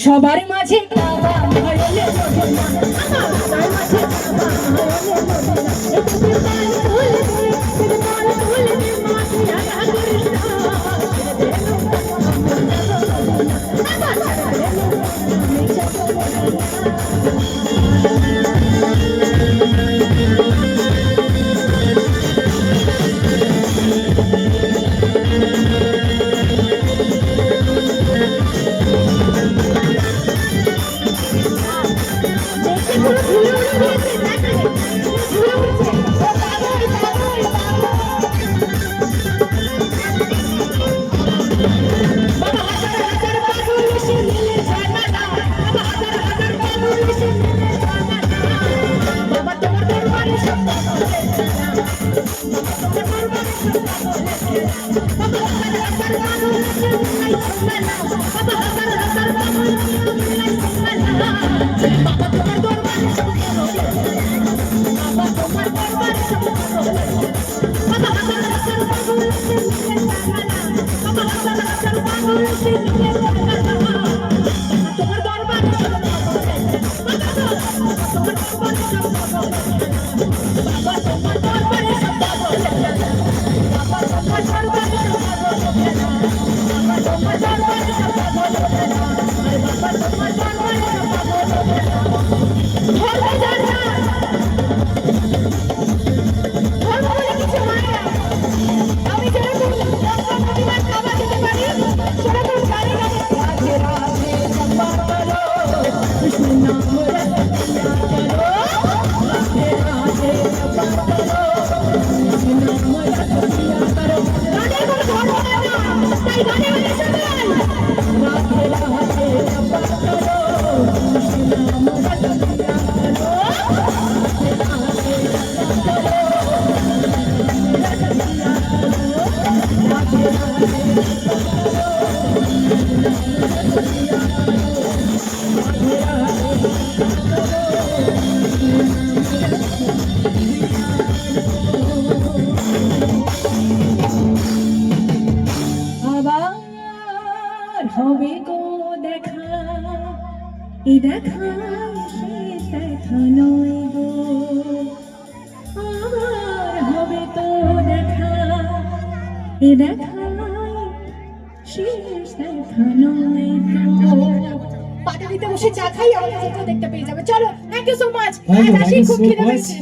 সবার মাঝে হবে তো দেখা, এই দেখা শেষ দেখা নয় গো। আর হবে তো দেখা, এই দেখা শেষ দেখা নয় গো। পাটালিতে বসে চা খাই, আমাদের দেখতে পেয়ে যাবে। চলো, থ্যাংক ইউ সো মাচ। খুব খিদে পেয়েছে।